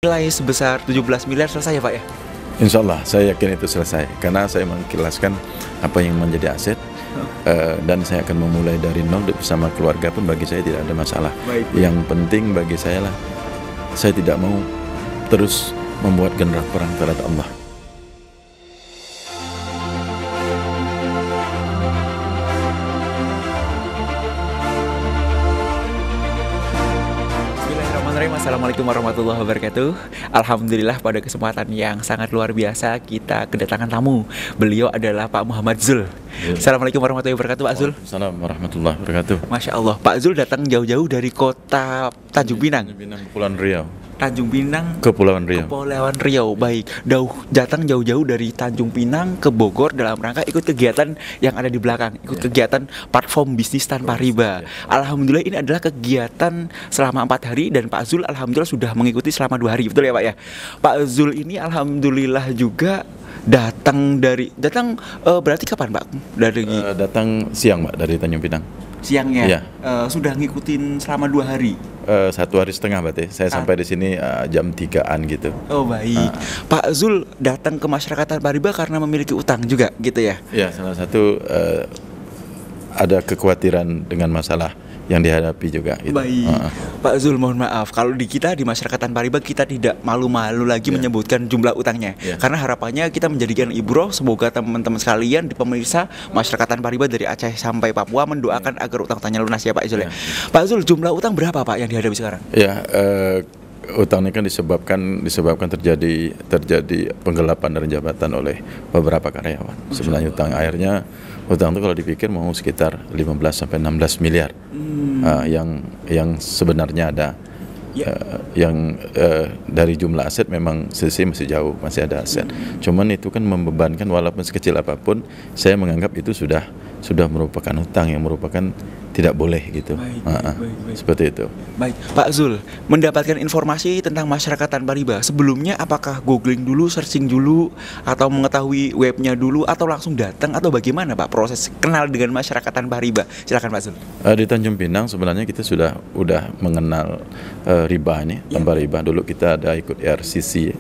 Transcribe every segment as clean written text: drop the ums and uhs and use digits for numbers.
Nilai sebesar 17 miliar selesai ya Pak ya? Insya Allah saya yakin itu selesai karena saya mengikhlaskan apa yang menjadi aset dan saya akan memulai dari nol bersama keluarga pun bagi saya tidak ada masalah. Baik. Yang penting bagi saya lah, saya tidak mau terus membuat genderang perang terhadap Allah. Assalamualaikum warahmatullahi wabarakatuh. Alhamdulillah pada kesempatan yang sangat luar biasa kita kedatangan tamu. Beliau adalah Pak Muhammad Zul. Assalamualaikum warahmatullahi wabarakatuh Pak Zul. Assalamualaikum warahmatullahi wabarakatuh. Masya Allah, Pak Zul datang jauh-jauh dari kota Tanjung Pinang. Kepulauan Riau. Tanjung Pinang, Kepulauan Riau. Kepulauan Riau, baik. Datang jauh-jauh dari Tanjung Pinang ke Bogor dalam rangka ikut kegiatan yang ada di belakang, ikut kegiatan platform bisnis tanpa riba. Alhamdulillah ini adalah kegiatan selama 4 hari dan Pak Zul alhamdulillah sudah mengikuti selama 2 hari, betul ya Pak ya? Pak Zul ini alhamdulillah juga datang berarti kapan Pak? Datang siang Pak dari Tanjung Pinang. Siangnya, ya. Sudah ngikutin selama 2 hari. 1 hari setengah berarti. Saya sampai di sini jam 3-an gitu. Oh baik. Pak Zul datang ke masyarakat tanpa riba karena memiliki utang juga gitu ya? Ya, salah satu ada kekhawatiran dengan masalah yang dihadapi juga gitu. Baik. Pak Zul, mohon maaf kalau di masyarakat tanpa riba kita tidak malu-malu lagi menyebutkan jumlah utangnya. Karena harapannya kita menjadikan ibroh, semoga teman-teman sekalian di pemirsa masyarakat tanpa riba dari Aceh sampai Papua mendoakan agar utang-utangnya lunas ya Pak Zul. Pak Zul, jumlah utang berapa Pak yang dihadapi sekarang? Ya, utang ini kan disebabkan terjadi penggelapan dari jabatan oleh beberapa karyawan. Sebenarnya utang itu kalau dipikir mau sekitar 15 sampai 16 miliar. Yang sebenarnya ada yang dari jumlah aset memang sisi masih jauh, masih ada aset. Cuman itu kan membebankan walaupun sekecil apapun, saya menganggap itu sudah merupakan hutang yang merupakan tidak boleh gitu. Baik. Seperti itu. Baik, Pak Zul, mendapatkan informasi tentang masyarakat tanpa riba sebelumnya apakah googling dulu, searching dulu, atau mengetahui webnya dulu, atau langsung datang, atau bagaimana Pak proses kenal dengan masyarakat tanpa riba? Silakan Pak Zul. Di Tanjung Pinang sebenarnya kita udah mengenal riba ini, tanpa riba. Dulu kita ada ikut RCC,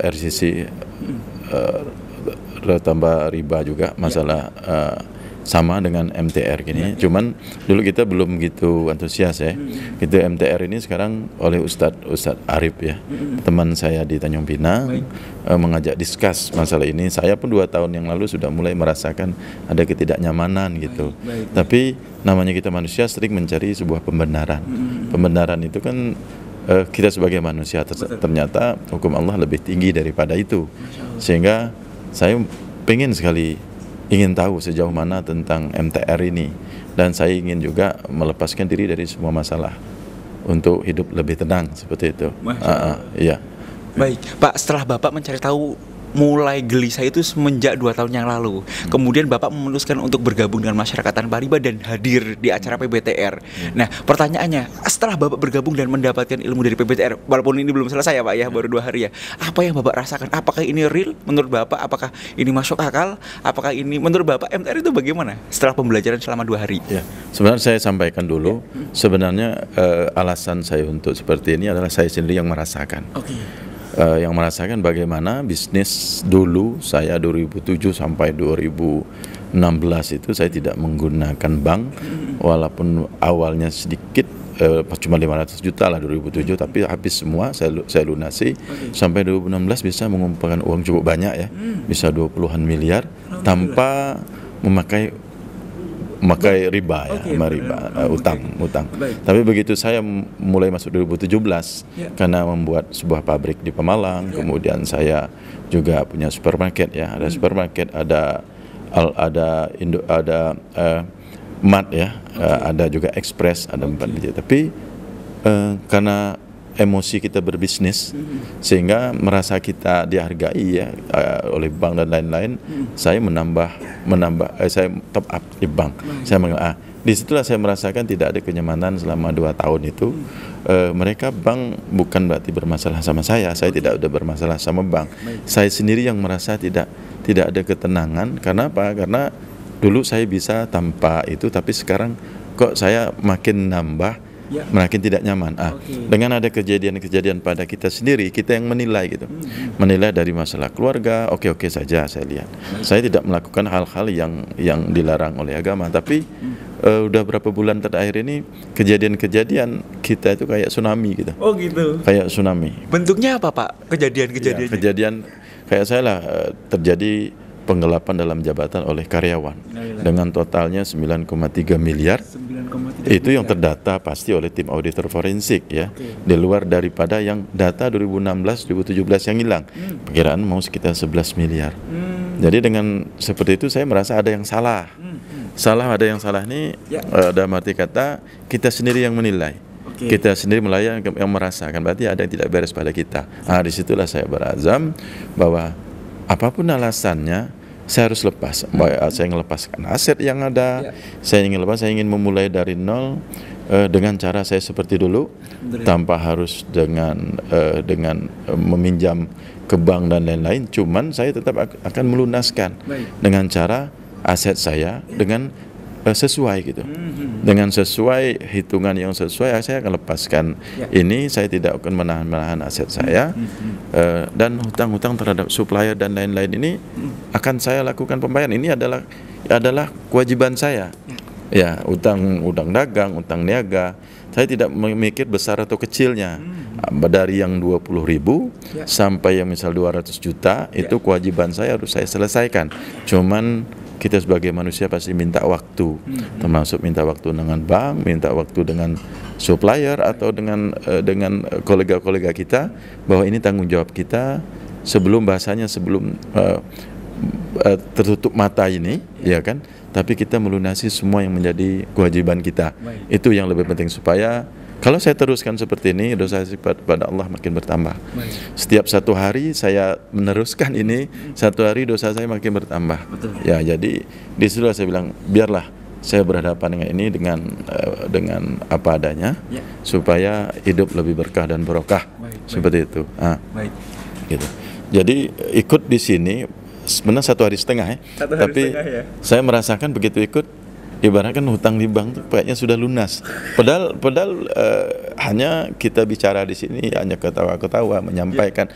RCC tambah riba juga masalah. Sama dengan MTR gini, cuman dulu kita belum gitu antusias ya. Itu MTR ini sekarang oleh Ustadz Arif ya, teman saya di Tanjung Pinang, mengajak diskus masalah ini. Saya pun 2 tahun yang lalu sudah mulai merasakan ada ketidaknyamanan gitu. Tapi namanya kita manusia sering mencari sebuah pembenaran. Pembenaran itu kan kita sebagai manusia ternyata hukum Allah lebih tinggi daripada itu. Sehingga saya ingin tahu sejauh mana tentang MTR ini, dan saya ingin juga melepaskan diri dari semua masalah untuk hidup lebih tenang seperti itu. Iya. Baik, Pak, setelah Bapak mencari tahu mulai gelisah itu semenjak 2 tahun yang lalu, kemudian Bapak memutuskan untuk bergabung dengan masyarakat tanpa riba dan hadir di acara PBTR. Nah, pertanyaannya, setelah Bapak bergabung dan mendapatkan ilmu dari PBTR, walaupun ini belum selesai ya Pak ya, baru 2 hari ya, apa yang Bapak rasakan? Apakah ini real menurut Bapak? Apakah ini masuk akal? Apakah ini menurut Bapak MTR itu bagaimana setelah pembelajaran selama 2 hari? Ya, sebenarnya saya sampaikan dulu, sebenarnya alasan saya untuk seperti ini adalah saya sendiri yang merasakan. Yang merasakan bagaimana bisnis dulu saya 2007 sampai 2016 itu saya tidak menggunakan bank, walaupun awalnya sedikit, cuma 500 juta lah 2007, tapi habis semua saya lunasi. Sampai 2016 bisa mengumpulkan uang cukup banyak ya, bisa 20-an miliar tanpa memakai riba utang. Tapi begitu saya mulai masuk 2017 karena membuat sebuah pabrik di Pemalang, kemudian saya juga punya supermarket ya, ada supermarket, ada Mart ya, ada juga Express, ada 4 biji. Tapi karena emosi kita berbisnis sehingga merasa kita dihargai ya oleh bank dan lain-lain, saya saya top up di bank. Disitulah saya merasakan tidak ada kenyamanan selama 2 tahun itu. Mereka bank bukan berarti bermasalah sama saya tidak ada bermasalah sama bank. Saya sendiri yang merasa tidak ada ketenangan. Karena apa? Karena dulu saya bisa tanpa itu, tapi sekarang kok saya makin nambah makin tidak nyaman. Dengan ada kejadian-kejadian pada kita sendiri, kita yang menilai gitu. Menilai dari masalah keluarga, oke-oke saja saya lihat. Saya tidak melakukan hal-hal yang dilarang oleh agama, tapi udah berapa bulan terakhir ini kejadian-kejadian kita itu kayak tsunami gitu. Oh gitu. Kayak tsunami. Bentuknya apa Pak? Kejadian-kejadian? Kejadian kayak saya lah, terjadi penggelapan dalam jabatan oleh karyawan dengan totalnya 9,3 miliar. 9,3 itu yang terdata pasti oleh tim auditor forensik ya. Di luar daripada yang data 2016 2017 yang hilang. Perkiraan mau sekitar 11 miliar. Jadi dengan seperti itu saya merasa ada yang salah. Ada yang salah nih dalam arti kata kita sendiri yang menilai. Kita sendiri melayani yang merasakan, berarti ada yang tidak beres pada kita. Nah, disitulah saya berazam bahwa apapun alasannya saya harus lepas. Saya ingin lepaskan aset yang ada. Saya ingin memulai dari nol dengan cara saya seperti dulu, tanpa harus dengan meminjam ke bank dan lain-lain. Cuman saya tetap akan melunaskan dengan cara aset saya dengan sesuai gitu. Dengan sesuai hitungan yang sesuai, saya akan lepaskan ini. Saya tidak akan menahan aset saya, dan hutang-hutang terhadap supplier dan lain-lain ini akan saya lakukan pembayaran. Ini adalah kewajiban saya. Ya, utang dagang, utang niaga. Saya tidak memikir besar atau kecilnya. Dari yang 20.000 sampai yang misal 200 juta itu kewajiban saya harus saya selesaikan. Cuman kita sebagai manusia pasti minta waktu, termasuk minta waktu dengan bank, minta waktu dengan supplier atau dengan kolega-kolega kita, bahwa ini tanggung jawab kita sebelum tertutup mata ini, ya kan? Tapi kita melunasi semua yang menjadi kewajiban kita. Itu yang lebih penting, supaya kalau saya teruskan seperti ini, dosa saya pada Allah makin bertambah. Setiap satu hari saya meneruskan ini, satu hari dosa saya makin bertambah. Ya, jadi di situ saya bilang, biarlah saya berhadapan dengan ini dengan apa adanya, supaya hidup lebih berkah dan barokah. Seperti itu. Gitu. Jadi ikut di sini sebenarnya 1,5 hari tapi saya merasakan begitu ikut, ibaratkan hutang di bank itu kayaknya sudah lunas. Padahal hanya kita bicara di sini hanya ketawa-ketawa menyampaikan.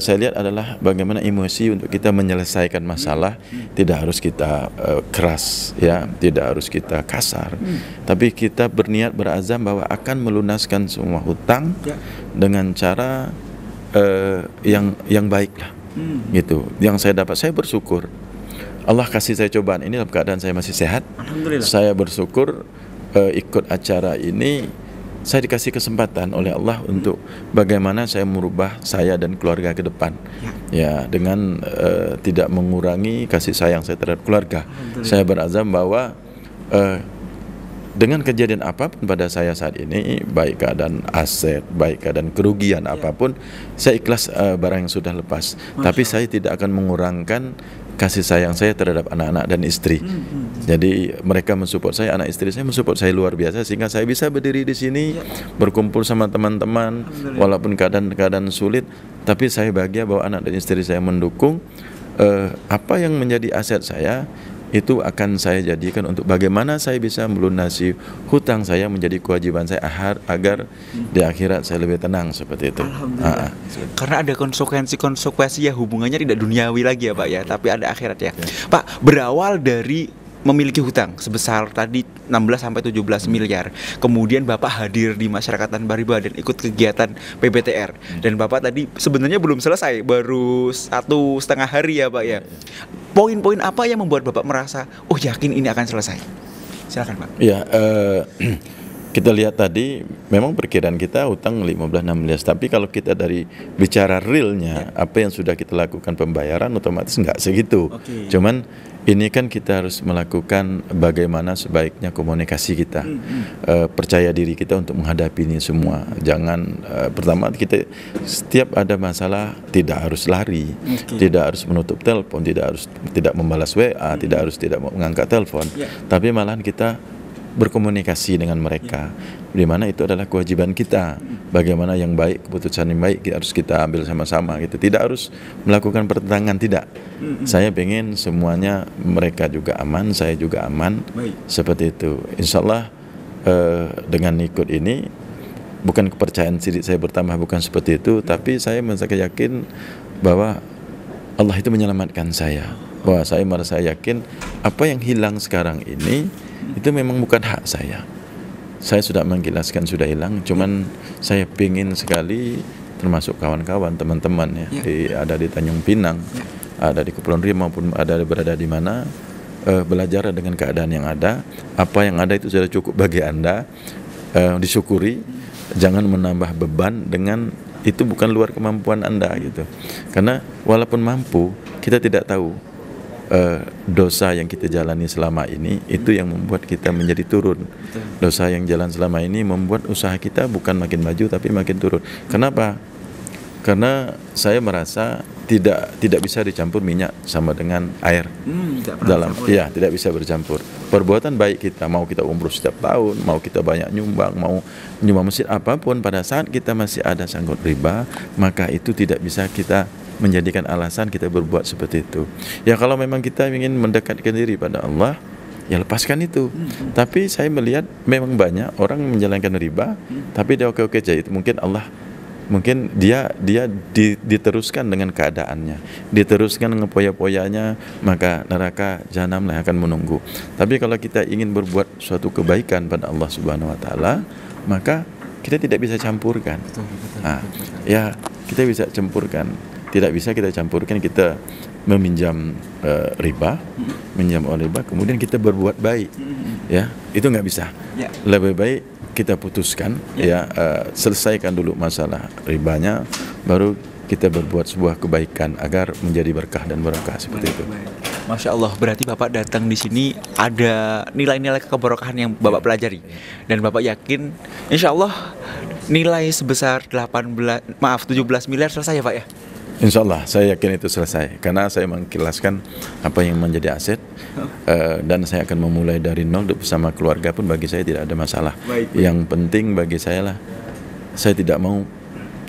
Saya lihat adalah bagaimana emosi untuk kita menyelesaikan masalah. Tidak harus kita keras, ya, tidak harus kita kasar. Tapi kita berniat berazam bahwa akan melunaskan semua hutang dengan cara yang baik lah. Gitu. Yang saya dapat, saya bersyukur. Allah kasih saya cobaan ini dalam keadaan saya masih sehat. Alhamdulillah. Saya bersyukur ikut acara ini, saya dikasih kesempatan oleh Allah untuk bagaimana saya merubah saya dan keluarga ke depan. Ya, dengan tidak mengurangi kasih sayang saya terhadap keluarga. Saya berazam bahwa dengan kejadian apapun pada saya saat ini, baik keadaan aset, baik keadaan kerugian apapun, saya ikhlas barang yang sudah lepas. Tapi saya tidak akan mengurangkan kasih sayang saya terhadap anak-anak dan istri. Jadi mereka mensupport saya, anak istri saya mensupport saya luar biasa, sehingga saya bisa berdiri di sini berkumpul sama teman-teman walaupun keadaan sulit, tapi saya bahagia bahwa anak dan istri saya mendukung. Apa yang menjadi aset saya itu akan saya jadikan untuk bagaimana saya bisa melunasi hutang saya, menjadi kewajiban saya agar di akhirat saya lebih tenang, seperti itu. Karena ada konsekuensi ya, hubungannya tidak duniawi lagi ya Pak ya, tapi ada akhirat ya. Pak, berawal dari memiliki hutang sebesar tadi 16 sampai 17 miliar. Kemudian Bapak hadir di Masyarakatan Pariba dan ikut kegiatan PBTR. Dan Bapak tadi sebenarnya belum selesai, baru 1,5 hari ya Pak ya. Poin-poin apa yang membuat Bapak merasa, oh yakin ini akan selesai? Silakan Pak. Ya, kita lihat tadi memang perkiraan kita hutang 15-16, tapi kalau kita dari bicara realnya, apa yang sudah kita lakukan pembayaran otomatis nggak segitu. Cuman ini kan kita harus melakukan bagaimana sebaiknya komunikasi kita, percaya diri kita untuk menghadapi ini semua. Jangan pertama kita setiap ada masalah tidak harus lari, tidak harus menutup telepon, tidak membalas WA, tidak mengangkat telepon, tapi malahan kita berkomunikasi dengan mereka, di mana itu adalah kewajiban kita. Bagaimana yang baik, keputusan yang baik harus kita ambil sama-sama gitu. Tidak harus melakukan pertentangan, tidak. Saya pengen semuanya, mereka juga aman, saya juga aman. Seperti itu. Insya Allah dengan ikut ini, bukan kepercayaan diri saya bertambah, bukan seperti itu, tapi saya merasa yakin bahwa Allah itu menyelamatkan saya, bahwa saya merasa yakin apa yang hilang sekarang ini itu memang bukan hak saya. Saya sudah menggilaskan, sudah hilang, cuman saya pingin sekali, termasuk kawan-kawan, teman-teman ya, ada di Tanjung Pinang, ada di Kepulauan Riau maupun ada berada di mana, belajar dengan keadaan yang ada. Apa yang ada itu sudah cukup bagi Anda, disyukuri, jangan menambah beban dengan itu, bukan luar kemampuan Anda gitu. Karena walaupun mampu, kita tidak tahu dosa yang kita jalani selama ini itu yang membuat kita menjadi turun. Dosa yang jalan selama ini membuat usaha kita bukan makin maju tapi makin turun. Kenapa? Karena saya merasa tidak bisa dicampur minyak sama dengan air dalam, ya tidak bisa bercampur. Perbuatan baik kita, mau kita umroh setiap tahun, mau kita banyak nyumbang, mau nyumbang masjid apapun, pada saat kita masih ada sangkut riba, maka itu tidak bisa kita menjadikan alasan kita berbuat seperti itu. Ya kalau memang kita ingin mendekatkan diri pada Allah, ya lepaskan itu. Tapi saya melihat memang banyak orang menjalankan riba, tapi dia oke-oke aja. Itu mungkin Allah, mungkin dia diteruskan dengan keadaannya, diteruskan dengan poya-poyanya, maka neraka jahanam lah akan menunggu. Tapi kalau kita ingin berbuat suatu kebaikan pada Allah Subhanahu Wa Taala, maka kita tidak bisa campurkan. Ya kita bisa campurkan. Tidak bisa kita campurkan, kita meminjam riba, minjam riba, kemudian kita berbuat baik, ya itu nggak bisa. Lebih baik kita putuskan, selesaikan dulu masalah ribanya, baru kita berbuat sebuah kebaikan agar menjadi berkah dan barokah seperti itu. Masya Allah, berarti Bapak datang di sini ada nilai-nilai keberkahan yang Bapak pelajari, dan Bapak yakin, Insya Allah nilai sebesar 17 miliar selesai ya Pak ya? Insya Allah, saya yakin itu selesai. Karena saya mengkilaskan apa yang menjadi aset, dan saya akan memulai dari nol bersama keluarga pun bagi saya tidak ada masalah. Yang penting bagi saya lah, saya tidak mau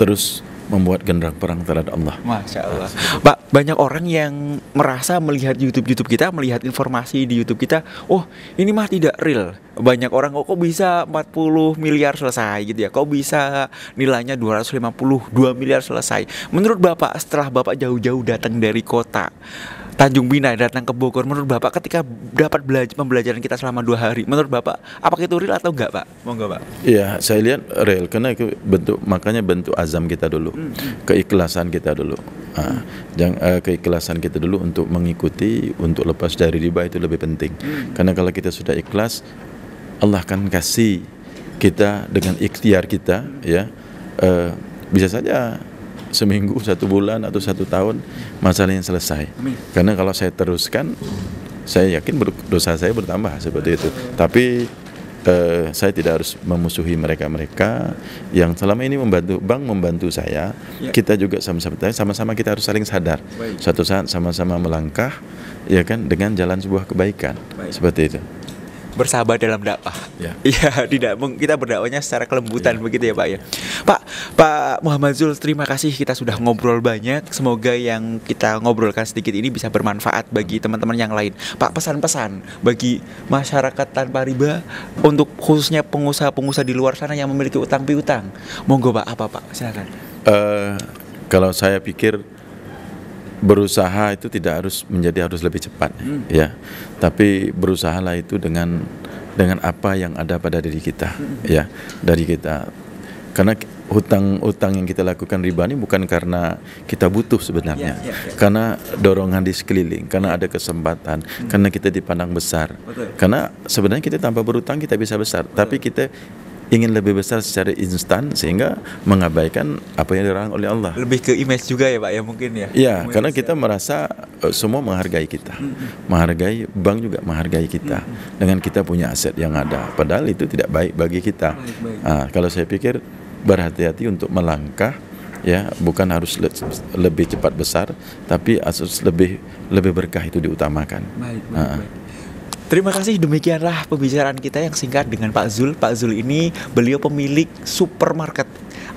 terus membuat genderang perang terhadap Allah. Masya Allah. Pak, banyak orang yang merasa melihat YouTube kita, melihat informasi di YouTube kita, oh ini mah tidak real. Banyak orang kok bisa 40 miliar selesai gitu ya, kok bisa nilainya 252 miliar selesai. Menurut Bapak, setelah Bapak jauh-jauh datang dari kota Tanjung Pinang datang ke Bogor, menurut Bapak ketika dapat pembelajaran kita selama 2 hari, menurut Bapak apakah itu real atau enggak Pak? Monggo Pak. Iya, saya lihat real karena itu makanya bentuk azam kita dulu, keikhlasan kita dulu. Keikhlasan kita dulu untuk mengikuti, untuk lepas dari riba itu lebih penting. Karena kalau kita sudah ikhlas, Allah akan kasih kita dengan ikhtiar kita, ya bisa saja seminggu, 1 bulan atau 1 tahun masalahnya selesai. Karena kalau saya teruskan, saya yakin dosa saya bertambah seperti itu. Tapi saya tidak harus memusuhi mereka yang selama ini membantu saya. Kita juga sama-sama kita harus saling sadar. Suatu saat sama-sama melangkah, ya kan, dengan jalan sebuah kebaikan. Seperti itu. Bersahabat dalam dakwah. Iya, tidak kita berdakwahnya secara kelembutan begitu ya Pak ya. Pak Muhammad Zul, terima kasih, kita sudah ngobrol banyak. Semoga yang kita ngobrolkan sedikit ini bisa bermanfaat bagi teman-teman yang lain. Pak, pesan-pesan bagi masyarakat tanpa riba, untuk khususnya pengusaha-pengusaha di luar sana yang memiliki utang piutang. Monggo Pak, apa Pak? Silakan. Kalau saya pikir berusaha itu tidak harus lebih cepat, ya. Tapi berusahalah itu dengan apa yang ada pada diri kita, ya, dari kita. Karena hutang yang kita lakukan riba ini bukan karena kita butuh sebenarnya, karena dorongan di sekeliling, karena ada kesempatan, karena kita dipandang besar. Karena sebenarnya kita tanpa berutang kita bisa besar, tapi kita ingin lebih besar secara instan sehingga mengabaikan apa yang dilarang oleh Allah. Lebih ke image juga ya Pak ya, mungkin ya. Iya, karena kita merasa semua menghargai kita, menghargai bank juga menghargai kita dengan kita punya aset yang ada. Padahal itu tidak baik bagi kita. Kalau saya pikir berhati-hati untuk melangkah, ya, bukan harus lebih cepat besar, tapi harus lebih berkah itu diutamakan. Baik. Terima kasih, demikianlah pembicaraan kita yang singkat dengan Pak Zul. Pak Zul ini beliau pemilik supermarket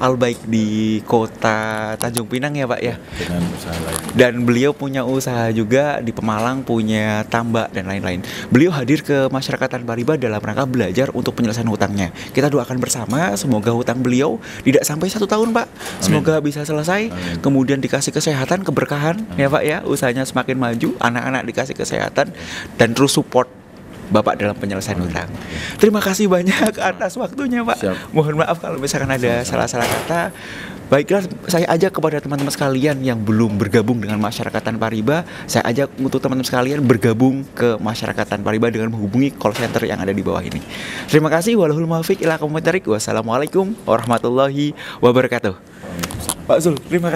Albaik di kota Tanjung Pinang ya Pak ya. Dengan usaha lain. Dan beliau punya usaha juga di Pemalang, punya tambak dan lain-lain. Beliau hadir ke masyarakat Tanpa Riba dalam rangka belajar untuk penyelesaian hutangnya. Kita doakan bersama semoga hutang beliau tidak sampai 1 tahun Pak. Semoga bisa selesai. Amin. Kemudian dikasih kesehatan, keberkahan ya Pak ya. Usahanya semakin maju, anak-anak dikasih kesehatan dan terus support Bapak dalam penyelesaian hutang. Terima kasih banyak atas waktunya Pak. Siap. Mohon maaf kalau misalkan ada salah-salah kata. Baiklah, saya ajak kepada teman-teman sekalian yang belum bergabung dengan masyarakat Tanpa Riba, saya ajak untuk teman-teman sekalian bergabung ke masyarakat Tanpa Riba dengan menghubungi call center yang ada di bawah ini. Terima kasih. Walahul muwaffiq ila aqwamit thoriq. Wassalamualaikum warahmatullahi wabarakatuh. Pak Zul, terima kasih.